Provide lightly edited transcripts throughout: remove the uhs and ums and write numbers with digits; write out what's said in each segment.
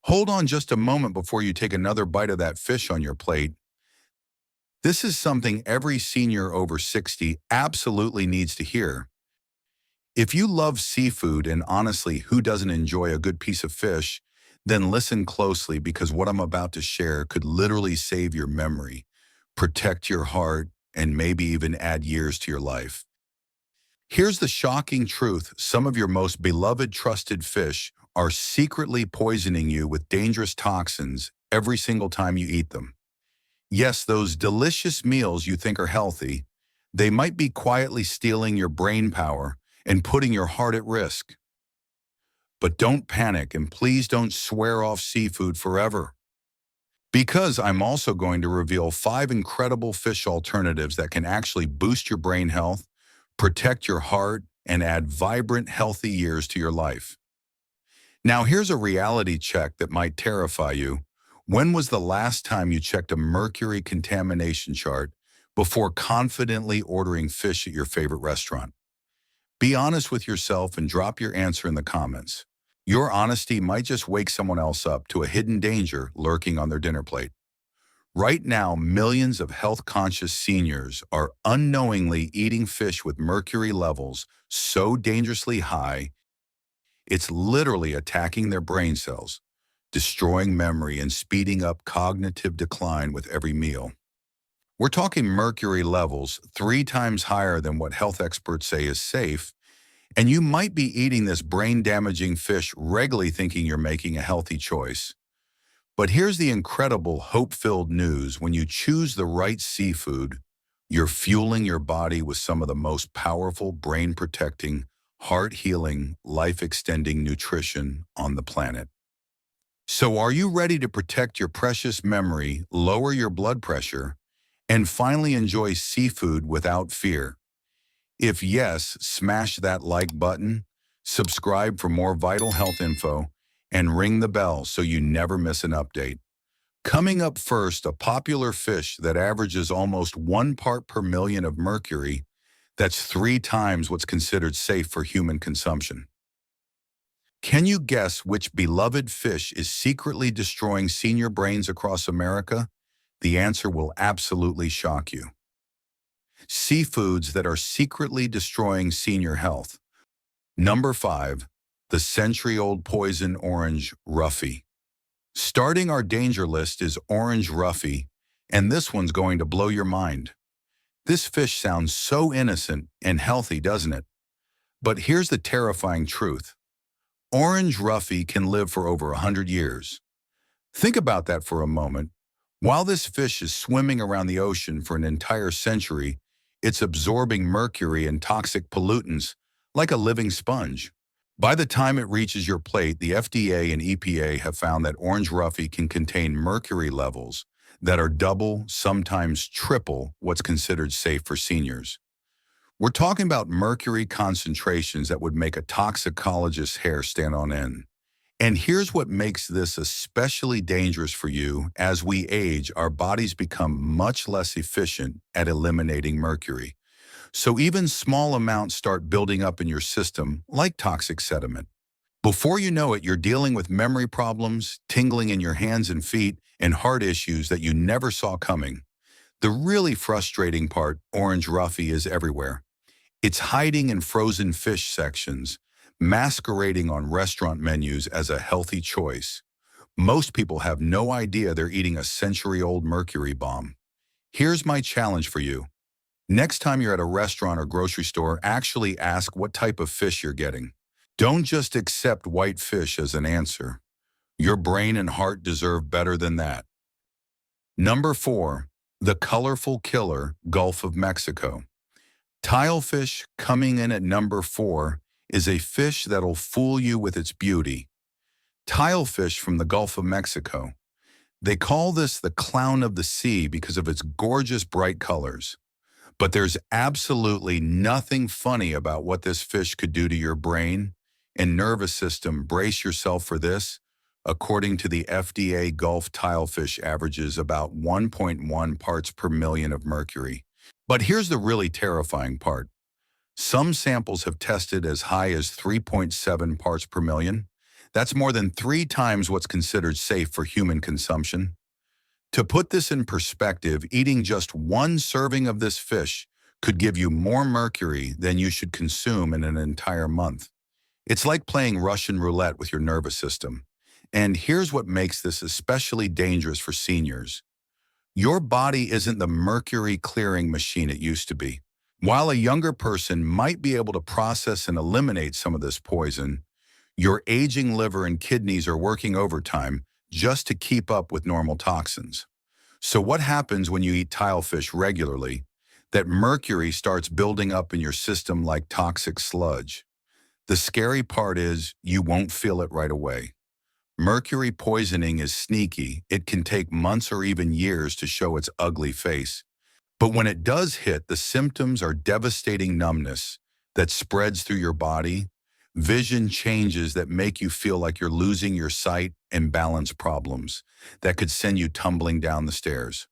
Hold on just a moment before you take another bite of that fish on your plate. This is something every senior over 60 absolutely needs to hear. If you love seafood, and honestly, who doesn't enjoy a good piece of fish, then listen closely because what I'm about to share could literally save your memory, protect your heart, and maybe even add years to your life. Here's the shocking truth. Some of your most beloved trusted fish are secretly poisoning you with dangerous toxins every single time you eat them. Yes, those delicious meals you think are healthy, they might be quietly stealing your brain power and putting your heart at risk. But don't panic, and please don't swear off seafood forever. Because I'm also going to reveal 5 incredible fish alternatives that can actually boost your brain health, protect your heart, and add vibrant, healthy years to your life. Now here's a reality check that might terrify you. When was the last time you checked a mercury contamination chart before confidently ordering fish at your favorite restaurant? Be honest with yourself and drop your answer in the comments. Your honesty might just wake someone else up to a hidden danger lurking on their dinner plate. Right now, millions of health-conscious seniors are unknowingly eating fish with mercury levels so dangerously high, it's literally attacking their brain cells, destroying memory and speeding up cognitive decline with every meal. We're talking mercury levels 3 times higher than what health experts say is safe, and you might be eating this brain-damaging fish regularly thinking you're making a healthy choice. But here's the incredible hope-filled news. When you choose the right seafood, you're fueling your body with some of the most powerful brain-protecting, heart-healing, life-extending nutrition on the planet. So are you ready to protect your precious memory, lower your blood pressure, and finally enjoy seafood without fear? If yes, smash that like button, subscribe for more vital health info, and ring the bell so you never miss an update. Coming up first, a popular fish that averages almost 1 part per million of mercury. That's 3 times what's considered safe for human consumption. Can you guess which beloved fish is secretly destroying senior brains across America? The answer will absolutely shock you. Seafoods that are secretly destroying senior health. Number 5, the century-old poison orange roughy. Starting our danger list is orange roughy, and this one's going to blow your mind. This fish sounds so innocent and healthy, doesn't it? But here's the terrifying truth. Orange roughy can live for over 100 years. Think about that for a moment. While this fish is swimming around the ocean for an entire century, it's absorbing mercury and toxic pollutants like a living sponge. By the time it reaches your plate, the FDA and EPA have found that orange roughy can contain mercury levels that are double, sometimes triple, what's considered safe for seniors. We're talking about mercury concentrations that would make a toxicologist's hair stand on end. And here's what makes this especially dangerous for you. As we age, our bodies become much less efficient at eliminating mercury. So even small amounts start building up in your system, like toxic sediment. Before you know it, you're dealing with memory problems, tingling in your hands and feet, and heart issues that you never saw coming. The really frustrating part, orange roughy is everywhere. It's hiding in frozen fish sections, masquerading on restaurant menus as a healthy choice. Most people have no idea they're eating a century-old mercury bomb. Here's my challenge for you. Next time you're at a restaurant or grocery store, actually ask what type of fish you're getting. Don't just accept white fish as an answer. Your brain and heart deserve better than that. Number 4, the colorful killer, Gulf of Mexico. Tilefish, coming in at number 4, is a fish that'll fool you with its beauty. Tilefish from the Gulf of Mexico. They call this the clown of the sea because of its gorgeous bright colors. But there's absolutely nothing funny about what this fish could do to your brain and nervous system. Brace yourself for this. According to the FDA, Gulf tilefish averages about 1.1 parts per million of mercury. But here's the really terrifying part. Some samples have tested as high as 3.7 parts per million. That's more than 3 times what's considered safe for human consumption. To put this in perspective, eating just 1 serving of this fish could give you more mercury than you should consume in an entire month. It's like playing Russian roulette with your nervous system. And here's what makes this especially dangerous for seniors. Your body isn't the mercury clearing machine it used to be. While a younger person might be able to process and eliminate some of this poison, your aging liver and kidneys are working overtime just to keep up with normal toxins. So what happens when you eat tilefish regularly? That mercury starts building up in your system like toxic sludge. The scary part is you won't feel it right away. Mercury poisoning is sneaky. It can take months or even years to show its ugly face. But when it does hit, the symptoms are devastating numbness that spreads through your body, vision changes that make you feel like you're losing your sight, and balance problems that could send you tumbling down the stairs.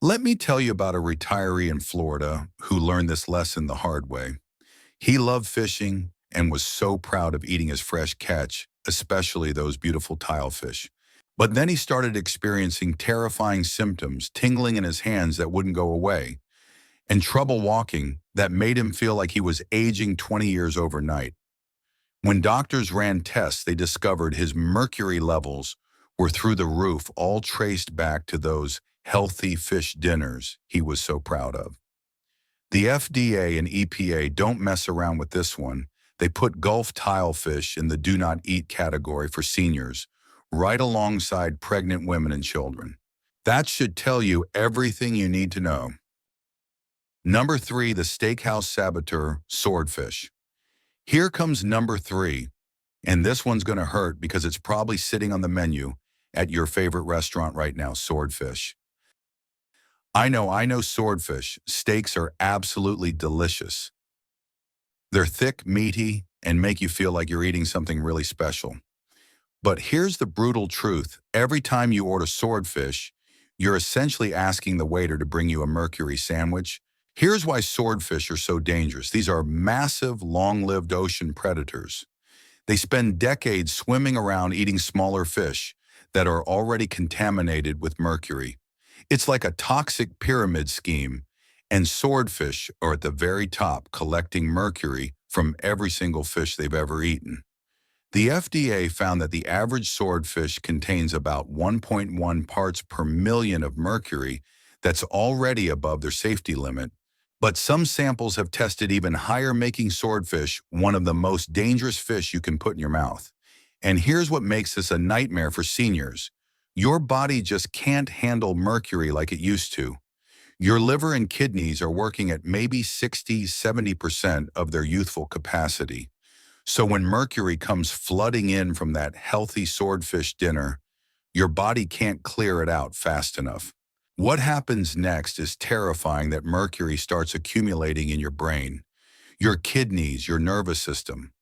Let me tell you about a retiree in Florida who learned this lesson the hard way. He loved fishing and was so proud of eating his fresh catch, especially those beautiful tilefish. But then he started experiencing terrifying symptoms, tingling in his hands that wouldn't go away, and trouble walking that made him feel like he was aging 20 years overnight. When doctors ran tests, they discovered his mercury levels were through the roof, all traced back to those healthy fish dinners he was so proud of. The FDA and EPA don't mess around with this one. They put Gulf tilefish in the do not eat category for seniors, right alongside pregnant women and children. That should tell you everything you need to know. Number 3, the steakhouse saboteur, swordfish. Here comes number 3, and this one's going to hurt because it's probably sitting on the menu at your favorite restaurant right now, swordfish. I know swordfish. Steaks are absolutely delicious. They're thick, meaty, and make you feel like you're eating something really special. But here's the brutal truth. Every time you order swordfish, you're essentially asking the waiter to bring you a mercury sandwich. Here's why swordfish are so dangerous. These are massive, long-lived ocean predators. They spend decades swimming around eating smaller fish that are already contaminated with mercury. It's like a toxic pyramid scheme, and swordfish are at the very top, collecting mercury from every single fish they've ever eaten. The FDA found that the average swordfish contains about 1.1 parts per million of mercury. That's already above their safety limit. But some samples have tested even higher, making swordfish one of the most dangerous fish you can put in your mouth. And here's what makes this a nightmare for seniors. Your body just can't handle mercury like it used to. Your liver and kidneys are working at maybe 60–70% of their youthful capacity. So when mercury comes flooding in from that healthy swordfish dinner, your body can't clear it out fast enough. What happens next is terrifying. That mercury starts accumulating in your brain, your kidneys, your nervous system.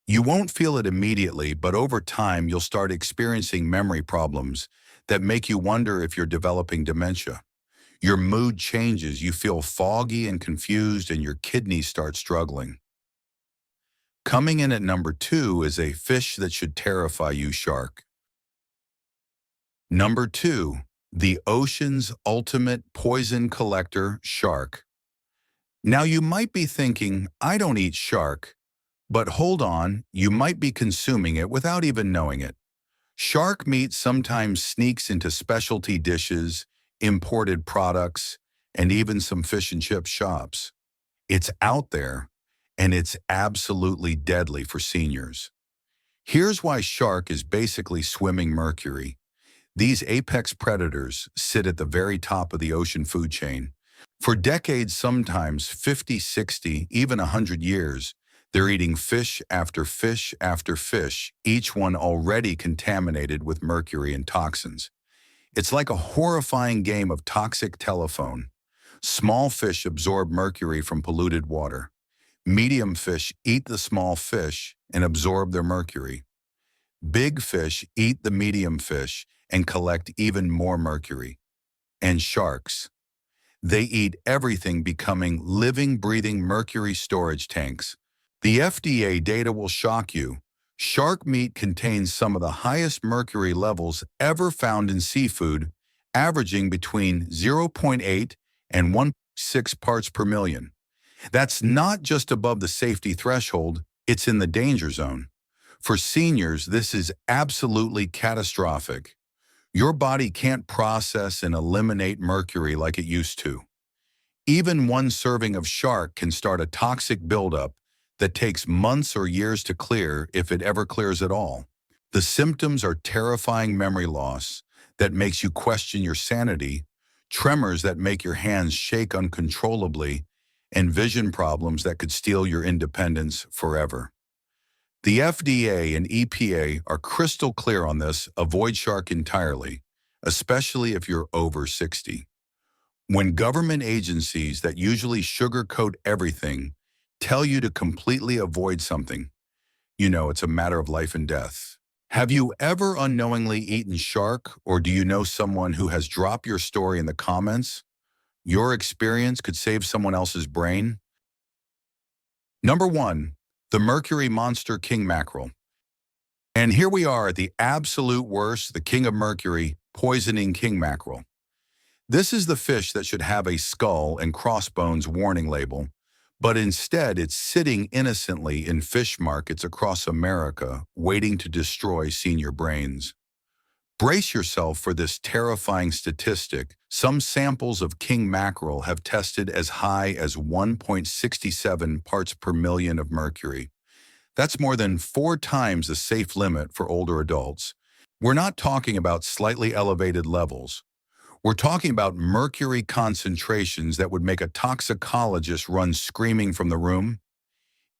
You won't feel it immediately, but over time you'll start experiencing memory problems that make you wonder if you're developing dementia. Your mood changes, you feel foggy and confused, and your kidneys start struggling. Coming in at number 2 is a fish that should terrify you, shark. Number 2, the ocean's ultimate poison collector, shark. Now you might be thinking, I don't eat shark, but hold on, you might be consuming it without even knowing it. Shark meat sometimes sneaks into specialty dishes, imported products, and even some fish and chip shops. It's out there, and it's absolutely deadly for seniors. Here's why shark is basically swimming mercury. These apex predators sit at the very top of the ocean food chain. For decades, sometimes 50, 60, even 100 years, they're eating fish after fish after fish, each one already contaminated with mercury and toxins. It's like a horrifying game of toxic telephone. Small fish absorb mercury from polluted water. Medium fish eat the small fish and absorb their mercury. Big fish eat the medium fish and collect even more mercury. And sharks, they eat everything, becoming living, breathing mercury storage tanks. The FDA data will shock you. Shark meat contains some of the highest mercury levels ever found in seafood, averaging between zero point 0.8 and 1.6 parts per million. That's not just above the safety threshold, it's in the danger zone. For seniors, this is absolutely catastrophic. Your body can't process and eliminate mercury like it used to. Even one serving of shark can start a toxic buildup that takes months or years to clear if it ever clears at all. The symptoms are terrifying memory loss that makes you question your sanity, tremors that make your hands shake uncontrollably, and vision problems that could steal your independence forever. The FDA and EPA are crystal clear on this: avoid shark entirely, especially if you're over 60. When government agencies that usually sugarcoat everything tell you to completely avoid something, you know it's a matter of life and death. Have you ever unknowingly eaten shark, or do you know someone who has? Dropped your story in the comments. Your experience could save someone else's brain. Number 1, the mercury monster king mackerel. And here we are at the absolute worst, the king of mercury, poisoning king mackerel. This is the fish that should have a skull and crossbones warning label, but instead it's sitting innocently in fish markets across America, waiting to destroy senior brains. Brace yourself for this terrifying statistic. Some samples of king mackerel have tested as high as 1.67 parts per million of mercury. That's more than 4 times the safe limit for older adults. We're not talking about slightly elevated levels. We're talking about mercury concentrations that would make a toxicologist run screaming from the room.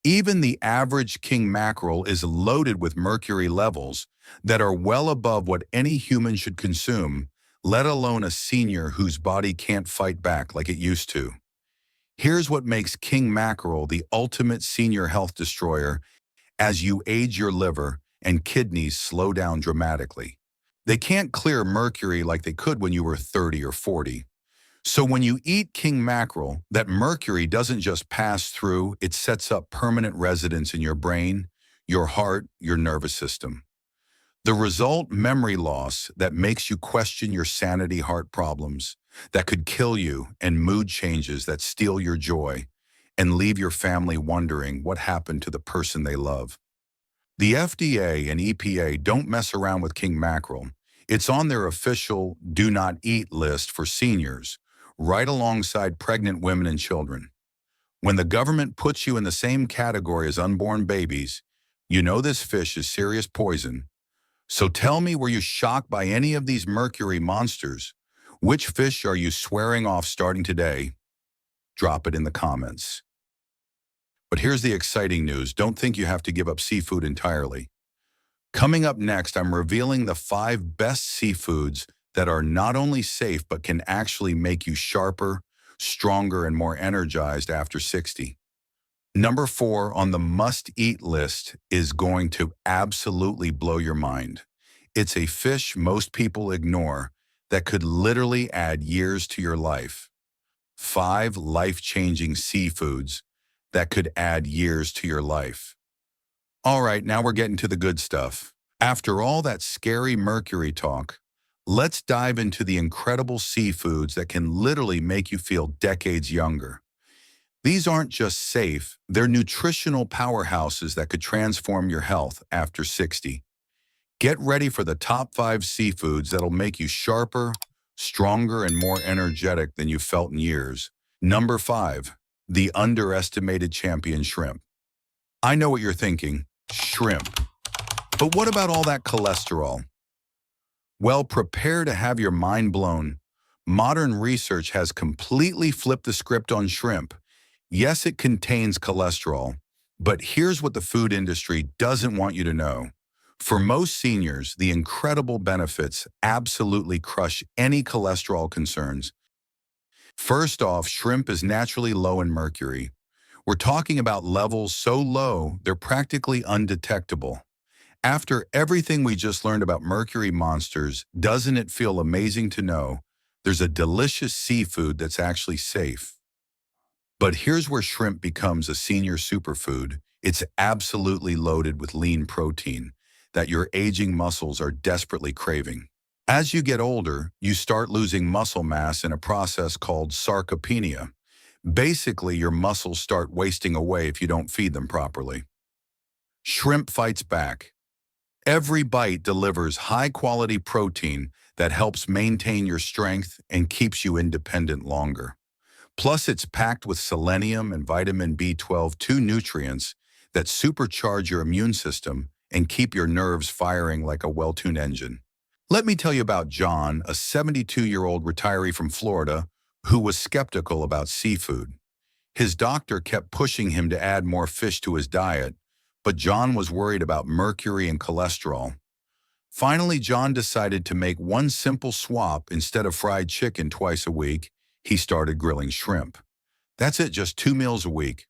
Even the average king mackerel is loaded with mercury levels that are well above what any human should consume, let alone a senior whose body can't fight back like it used to. Here's what makes king mackerel the ultimate senior health destroyer: as you age, your liver and kidneys slow down dramatically. They can't clear mercury like they could when you were 30 or 40. So when you eat king mackerel, that mercury doesn't just pass through, it sets up permanent residence in your brain, your heart, your nervous system. The result: memory loss that makes you question your sanity, heart problems that could kill you, and mood changes that steal your joy and leave your family wondering what happened to the person they love. The FDA and EPA don't mess around with king mackerel. It's on their official do not eat list for seniors, right alongside pregnant women and children. When the government puts you in the same category as unborn babies, you know this fish is serious poison. So tell me, were you shocked by any of these mercury monsters? Which fish are you swearing off starting today? Drop it in the comments. But here's the exciting news: don't think you have to give up seafood entirely. Coming up next, I'm revealing the 5 best seafoods that are not only safe but can actually make you sharper, stronger, and more energized after 60. Number 4 on the must-eat list is going to absolutely blow your mind. It's a fish most people ignore that could literally add years to your life. 5 life-changing seafoods that could add years to your life. All right, now we're getting to the good stuff. After all that scary mercury talk, let's dive into the incredible seafoods that can literally make you feel decades younger. These aren't just safe, they're nutritional powerhouses that could transform your health after 60. Get ready for the top 5 seafoods that'll make you sharper, stronger, and more energetic than you've felt in years. Number 5, the underestimated champion shrimp. I know what you're thinking: shrimp. But what about all that cholesterol? Well, prepare to have your mind blown. Modern research has completely flipped the script on shrimp. Yes, it contains cholesterol, but here's what the food industry doesn't want you to know. For most seniors, the incredible benefits absolutely crush any cholesterol concerns. First off, shrimp is naturally low in mercury. We're talking about levels so low, they're practically undetectable. After everything we just learned about mercury monsters, doesn't it feel amazing to know there's a delicious seafood that's actually safe? But here's where shrimp becomes a senior superfood. It's absolutely loaded with lean protein that your aging muscles are desperately craving. As you get older, you start losing muscle mass in a process called sarcopenia. Basically, your muscles start wasting away if you don't feed them properly. Shrimp fights back. Every bite delivers high-quality protein that helps maintain your strength and keeps you independent longer. Plus, it's packed with selenium and vitamin B12, two nutrients that supercharge your immune system and keep your nerves firing like a well-tuned engine. Let me tell you about John, a 72-year-old retiree from Florida who was skeptical about seafood. His doctor kept pushing him to add more fish to his diet, but John was worried about mercury and cholesterol. Finally, John decided to make one simple swap. Instead of fried chicken twice a week, he started grilling shrimp. That's it, just 2 meals a week.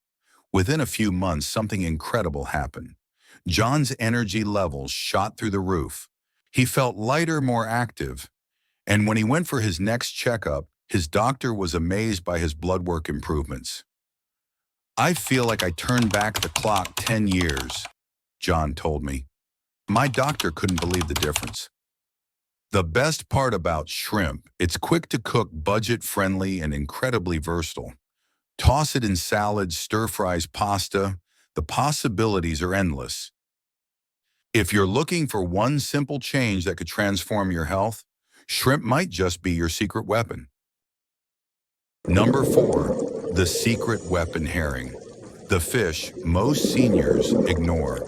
Within a few months, something incredible happened. John's energy levels shot through the roof. He felt lighter, more active, and when he went for his next checkup, his doctor was amazed by his blood work improvements. "I feel like I turned back the clock 10 years, John told me. My doctor couldn't believe the difference. The best part about shrimp, it's quick to cook, budget-friendly, and incredibly versatile. Toss it in salads, stir-fries, pasta. The possibilities are endless. If you're looking for one simple change that could transform your health, shrimp might just be your secret weapon. Number 4, the secret weapon: herring. The fish most seniors ignore.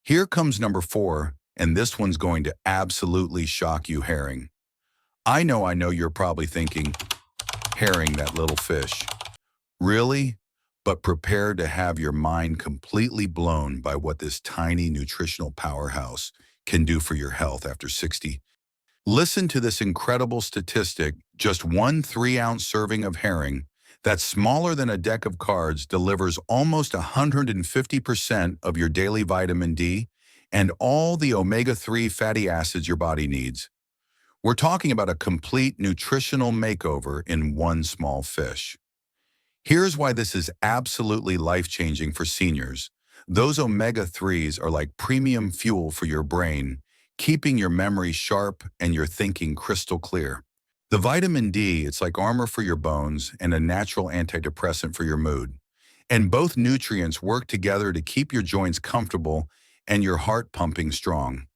Here comes number 4, and this one's going to absolutely shock you: herring. I know you're probably thinking, herring, that little fish. Really? But prepare to have your mind completely blown by what this tiny nutritional powerhouse can do for your health after 60. Listen to this incredible statistic: just one 3-ounce serving of herring, that's smaller than a deck of cards, delivers almost 150% of your daily vitamin D and all the omega-3 fatty acids your body needs. We're talking about a complete nutritional makeover in one small fish. Here's why this is absolutely life-changing for seniors. Those omega-3s are like premium fuel for your brain, keeping your memory sharp and your thinking crystal clear. The vitamin D, it's like armor for your bones and a natural antidepressant for your mood. And both nutrients work together to keep your joints comfortable and your heart pumping strong.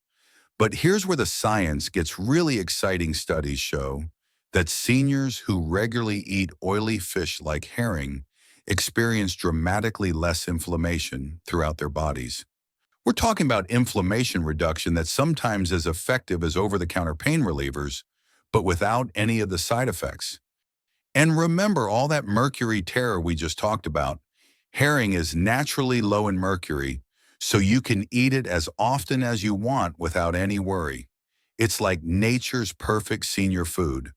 But here's where the science gets really exciting. Studies show that seniors who regularly eat oily fish like herring experience dramatically less inflammation throughout their bodies. We're talking about inflammation reduction that's sometimes as effective as over-the-counter pain relievers, but without any of the side effects. And remember all that mercury terror we just talked about. Herring is naturally low in mercury, so you can eat it as often as you want without any worry. It's like nature's perfect senior food.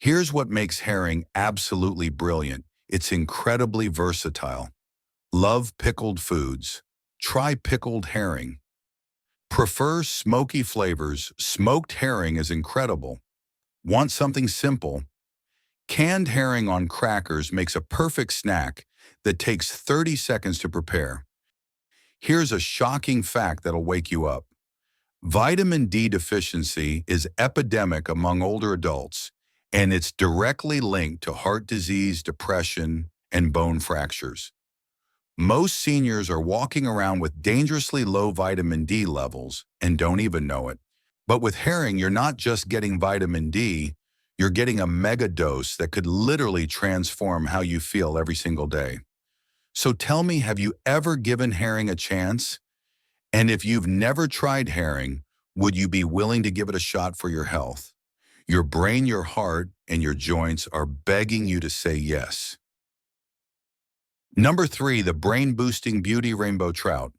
Here's what makes herring absolutely brilliant: it's incredibly versatile. Love pickled foods? Try pickled herring. Prefer smoky flavors? Smoked herring is incredible. Want something simple? Canned herring on crackers makes a perfect snack that takes 30 seconds to prepare. Here's a shocking fact that'll wake you up. Vitamin D deficiency is epidemic among older adults, and it's directly linked to heart disease, depression, and bone fractures. Most seniors are walking around with dangerously low vitamin D levels and don't even know it. But with herring, you're not just getting vitamin D, you're getting a mega dose that could literally transform how you feel every single day. So tell me, have you ever given herring a chance? And if you've never tried herring, would you be willing to give it a shot for your health? Your brain, your heart, and your joints are begging you to say yes. Number 3, the brain-boosting beauty: rainbow trout.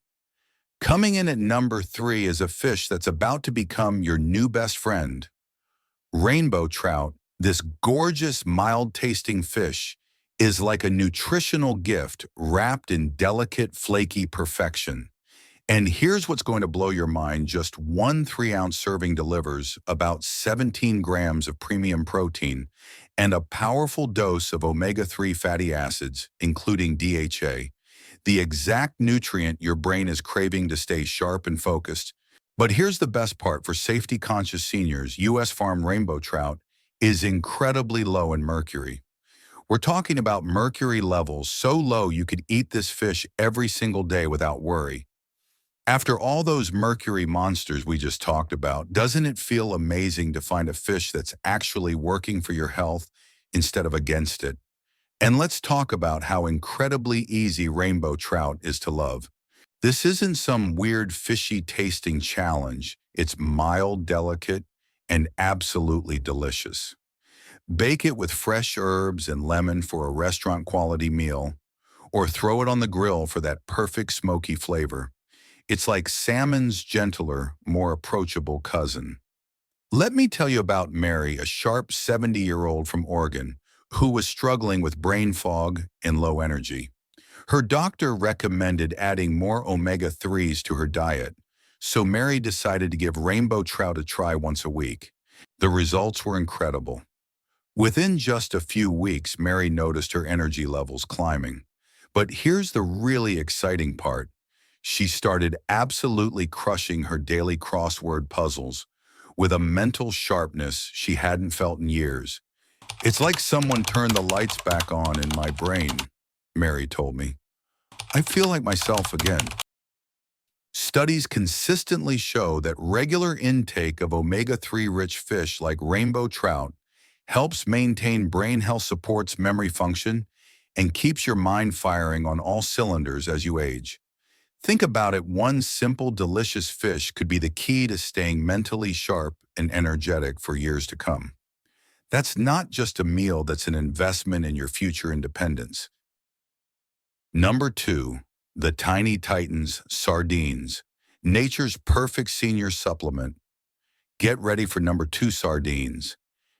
Coming in at number 3 is a fish that's about to become your new best friend. Rainbow trout, this gorgeous, mild-tasting fish, is like a nutritional gift wrapped in delicate, flaky perfection. And here's what's going to blow your mind: just one 3-ounce serving delivers about 17 grams of premium protein and a powerful dose of omega-3 fatty acids, including DHA. the exact nutrient your brain is craving to stay sharp and focused. But here's the best part for safety-conscious seniors: U.S. farm rainbow trout is incredibly low in mercury. We're talking about mercury levels so low you could eat this fish every single day without worry. After all those mercury monsters we just talked about, doesn't it feel amazing to find a fish that's actually working for your health instead of against it? And let's talk about how incredibly easy rainbow trout is to love. This isn't some weird fishy tasting challenge. It's mild, delicate, and absolutely delicious. Bake it with fresh herbs and lemon for a restaurant quality meal, or throw it on the grill for that perfect smoky flavor. It's like salmon's gentler, more approachable cousin. Let me tell you about Mary, a sharp 70-year-old from Oregon, who was struggling with brain fog and low energy. Her doctor recommended adding more omega-3s to her diet, so Mary decided to give rainbow trout a try once a week. The results were incredible. Within just a few weeks, Mary noticed her energy levels climbing. But here's the really exciting part. She started absolutely crushing her daily crossword puzzles with a mental sharpness she hadn't felt in years. "It's like someone turned the lights back on in my brain," Mary told me. "I feel like myself again." Studies consistently show that regular intake of omega-3 rich fish like rainbow trout helps maintain brain health, supports memory function, and keeps your mind firing on all cylinders as you age. Think about it, one simple, delicious fish could be the key to staying mentally sharp and energetic for years to come. That's not just a meal, that's an investment in your future independence. Number 2, the Tiny Titans sardines, nature's perfect senior supplement. Get ready for number 2, sardines.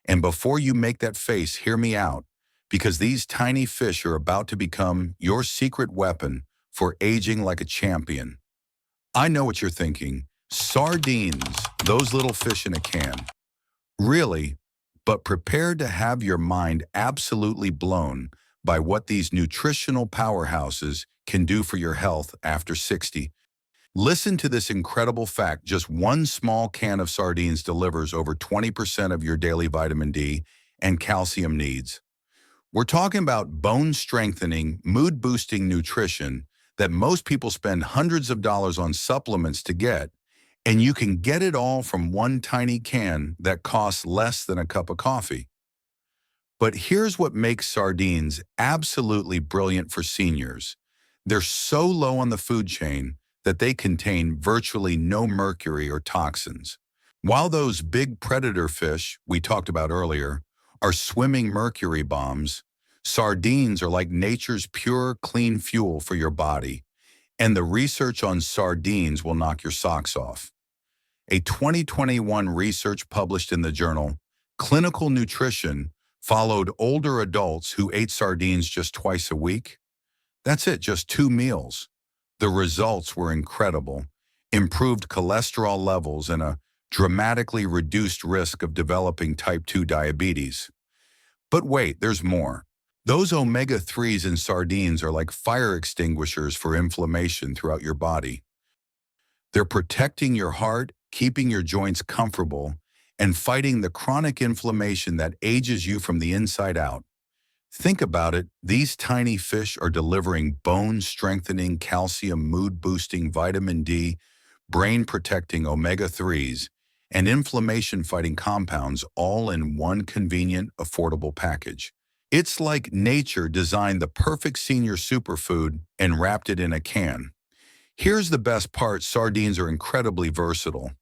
And before you make that face, hear me out, because these tiny fish are about to become your secret weapon for aging like a champion. I know what you're thinking. Sardines, those little fish in a can. Really? But prepare to have your mind absolutely blown by what these nutritional powerhouses can do for your health after 60. Listen to this incredible fact. Just one small can of sardines delivers over 20% of your daily vitamin D and calcium needs. We're talking about bone-strengthening, mood-boosting nutrition that most people spend hundreds of dollars on supplements to get, and you can get it all from one tiny can that costs less than a cup of coffee. But here's what makes sardines absolutely brilliant for seniors. They're so low on the food chain that they contain virtually no mercury or toxins. While those big predator fish we talked about earlier are swimming mercury bombs, sardines are like nature's pure, clean fuel for your body. And the research on sardines will knock your socks off. A 2021 research published in the journal Clinical Nutrition followed older adults who ate sardines just twice a week. That's it, just 2 meals. The results were incredible. Improved cholesterol levels and a dramatically reduced risk of developing type 2 diabetes. But wait, there's more. Those omega-3s in sardines are like fire extinguishers for inflammation throughout your body. They're protecting your heart, keeping your joints comfortable, and fighting the chronic inflammation that ages you from the inside out. Think about it, these tiny fish are delivering bone-strengthening, calcium, mood-boosting, vitamin D, brain-protecting omega-3s, and inflammation-fighting compounds all in one convenient, affordable package. It's like nature designed the perfect senior superfood and wrapped it in a can. Here's the best part, sardines are incredibly versatile.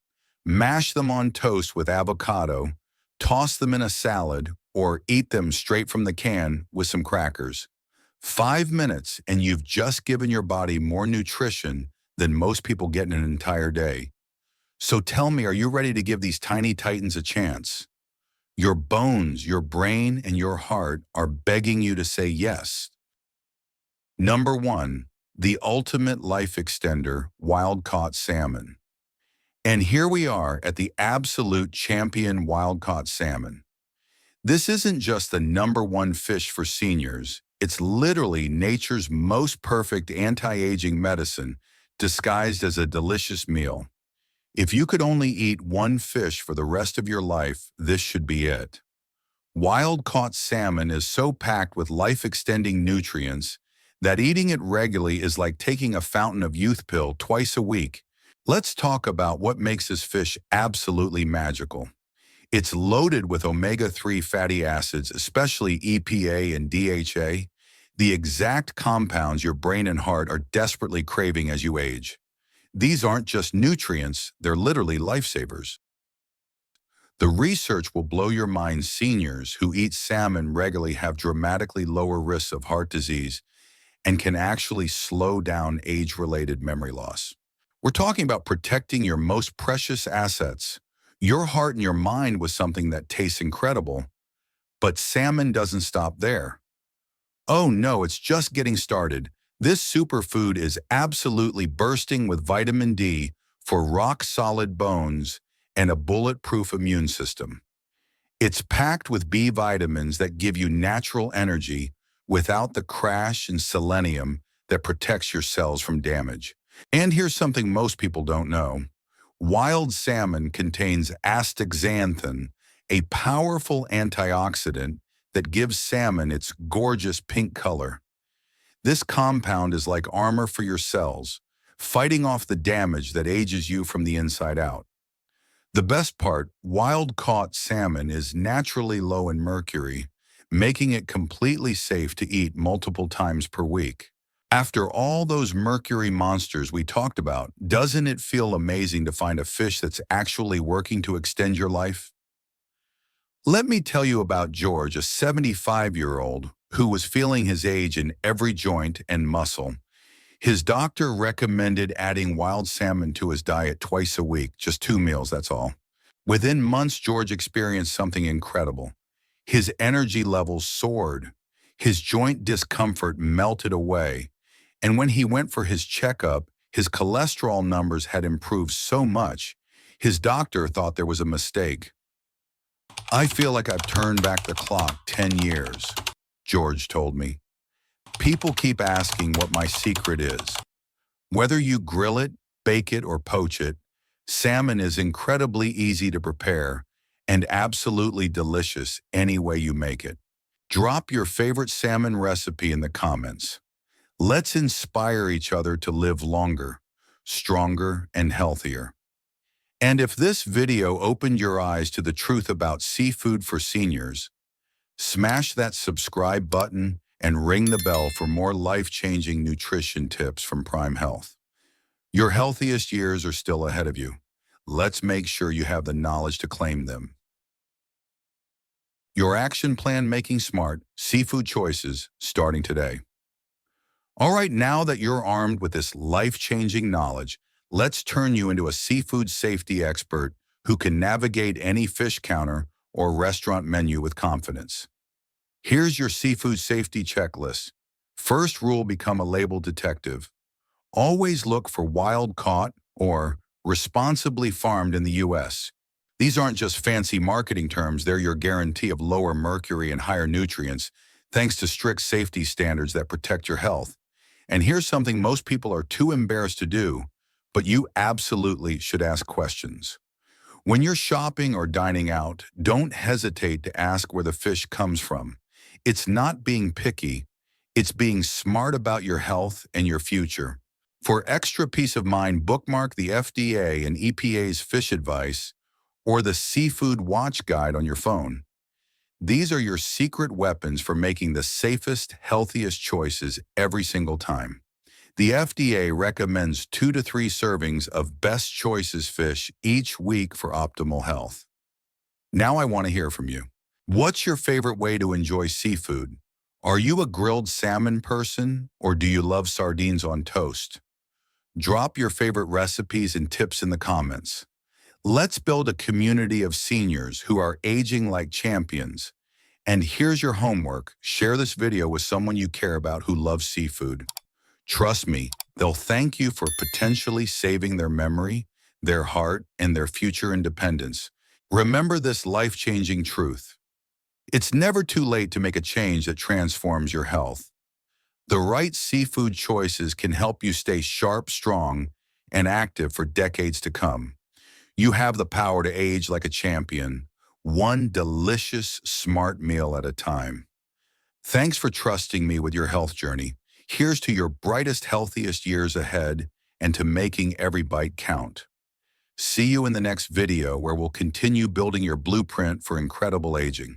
Mash them on toast with avocado, toss them in a salad, or eat them straight from the can with some crackers. 5 minutes and you've just given your body more nutrition than most people get in an entire day. So tell me, are you ready to give these tiny titans a chance? Your bones, your brain, and your heart are begging you to say yes. Number 1, the ultimate life extender, wild-caught salmon. And here we are at the absolute champion, wild-caught salmon. This isn't just the number 1 fish for seniors, It's literally nature's most perfect anti-aging medicine disguised as a delicious meal. If you could only eat one fish for the rest of your life, this should be it. Wild-caught salmon is so packed with life-extending nutrients that eating it regularly is like taking a fountain of youth pill twice a week. Let's talk about what makes this fish absolutely magical. It's loaded with omega-3 fatty acids, especially EPA and DHA, the exact compounds your brain and heart are desperately craving as you age. These aren't just nutrients, they're literally lifesavers. The research will blow your mind. Seniors who eat salmon regularly have dramatically lower risks of heart disease and can actually slow down age-related memory loss. We're talking about protecting your most precious assets, your heart and your mind, with something that tastes incredible. But salmon doesn't stop there. Oh no, it's just getting started. This superfood is absolutely bursting with vitamin D for rock-solid bones and a bulletproof immune system. It's packed with B vitamins that give you natural energy without the crash and selenium that protects your cells from damage. And here's something most people don't know. Wild salmon contains astaxanthin, a powerful antioxidant that gives salmon its gorgeous pink color. This compound is like armor for your cells, fighting off the damage that ages you from the inside out. The best part, wild-caught salmon is naturally low in mercury, making it completely safe to eat multiple times per week. After all those mercury monsters we talked about, doesn't it feel amazing to find a fish that's actually working to extend your life? Let me tell you about George, a 75-year-old who was feeling his age in every joint and muscle. His doctor recommended adding wild salmon to his diet twice a week, just 2 meals, that's all. Within months, George experienced something incredible. His energy levels soared. His joint discomfort melted away. And when he went for his checkup, his cholesterol numbers had improved so much, his doctor thought there was a mistake. "I feel like I've turned back the clock 10 years, George told me. "People keep asking what my secret is. Whether you grill it, bake it, or poach it, salmon is incredibly easy to prepare and absolutely delicious any way you make it. Drop your favorite salmon recipe in the comments. Let's inspire each other to live longer, stronger, and healthier. And if this video opened your eyes to the truth about seafood for seniors, smash that subscribe button and ring the bell for more life-changing nutrition tips from Prime Health. Your healthiest years are still ahead of you. Let's make sure you have the knowledge to claim them. Your action plan: making smart seafood choices starting today. All right, now that you're armed with this life-changing knowledge, let's turn you into a seafood safety expert who can navigate any fish counter or restaurant menu with confidence. Here's your seafood safety checklist. First rule: become a label detective. Always look for wild-caught or responsibly farmed in the U.S. These aren't just fancy marketing terms, they're your guarantee of lower mercury and higher nutrients, thanks to strict safety standards that protect your health. And here's something most people are too embarrassed to do, but you absolutely should ask questions. When you're shopping or dining out, don't hesitate to ask where the fish comes from. It's not being picky, it's being smart about your health and your future. For extra peace of mind, bookmark the FDA and EPA's fish advice or the Seafood Watch Guide on your phone. These are your secret weapons for making the safest, healthiest choices every single time. The FDA recommends 2 to 3 servings of best choices fish each week for optimal health. Now I want to hear from you. What's your favorite way to enjoy seafood? Are you a grilled salmon person, or do you love sardines on toast? Drop your favorite recipes and tips in the comments. Let's build a community of seniors who are aging like champions. And here's your homework: share this video with someone you care about who loves seafood. Trust me, they'll thank you for potentially saving their memory, their heart, and their future independence. Remember this life-changing truth: it's never too late to make a change that transforms your health. The right seafood choices can help you stay sharp, strong, and active for decades to come. You have the power to age like a champion, one delicious, smart meal at a time. Thanks for trusting me with your health journey. Here's to your brightest, healthiest years ahead and to making every bite count. See you in the next video where we'll continue building your blueprint for incredible aging.